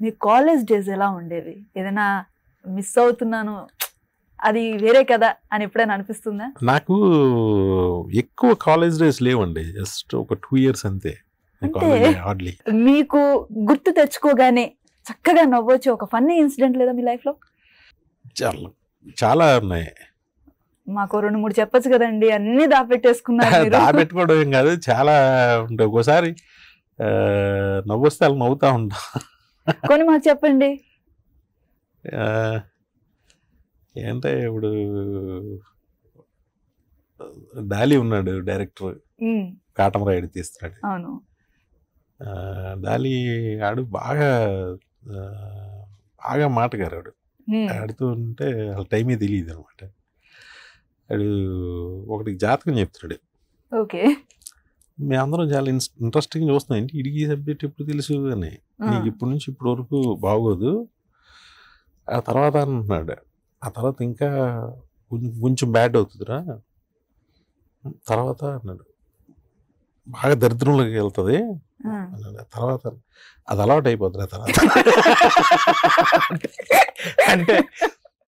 మీ college days ఎలా ఉండేవి? ఏదైనా మిస్ అవుతున్నాను, అది వేరే కదా అని ఎప్పుడైనా అనిపిస్తుందా? నాకు ఎక్కువ కాలేజ్ డేస్ లేవండి. జస్ట్ ఒక 2 ఇయర్స్ అంతే. అంటే హార్డ్లీ. మీకు గుర్తు తెచ్చుకోగానే చక్కగా నవ్వొచ్చు ఒక ఫన్నీ ఇన్సిడెంట్ లేదా మీ లైఫ్లో? చాలా చాలా ఉన్నాయి. మాకు 2-3 చెప్పొచ్చు కదండి, అన్ని దాపెట్టేసుకున్నారు మీరు. దాపెట్టుకోవడం ఏం కాదు, చాలా ఉంటాయి. ఒక్కోసారి నవ్వొస్తే అలా నవ్వుతా ఉంటా. కొన్ని మాకు చెప్పండి. ఏంటంటే ఇప్పుడు డాలీ ఉన్నాడు డైరెక్టర్, కాటం రాయుడు తీస్తున్నాడు. అవును. డాలీ ఆడు బాగా బాగా మాటగారాడు. ఆడుతూ ఉంటే వాళ్ళ టైమే తెలియదు అనమాట. ఆడు ఒకటికి జాతకం చెప్తాడు. ఓకే. మేమందరం చాలా ఇంట్రెస్టింగ్ చూస్తున్నాం. ఏంటి ఇడికి సబ్జెక్ట్ ఎప్పుడు తెలుసు అని. నీకు ఇప్పటి నుంచి ఇప్పటి వరకు బాగోదు, ఆ తర్వాత అంటున్నాడు. ఆ తర్వాత ఇంకా కొంచెం బ్యాడ్ అవుతుందిరా తర్వాత అన్నాడు. బాగా దరిద్రంలోకి వెళ్తుంది అన్నాడు. తర్వాత అది అలవాటు అయిపోతుంది. తర్వాత అంటే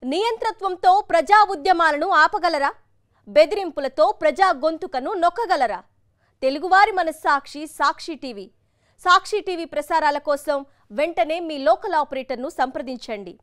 నియంతృత్వంతో ప్రజా ఉద్యమాలను ఆపగలరా? బెదిరింపులతో ప్రజా గొంతుకను నొక్కగలరా? తెలుగువారి మనస్సాక్షి సాక్షి టీవీ. సాక్షి టీవీ ప్రసారాల కోసం వెంటనే మీ లోకల్ ఆపరేటర్ను సంప్రదించండి.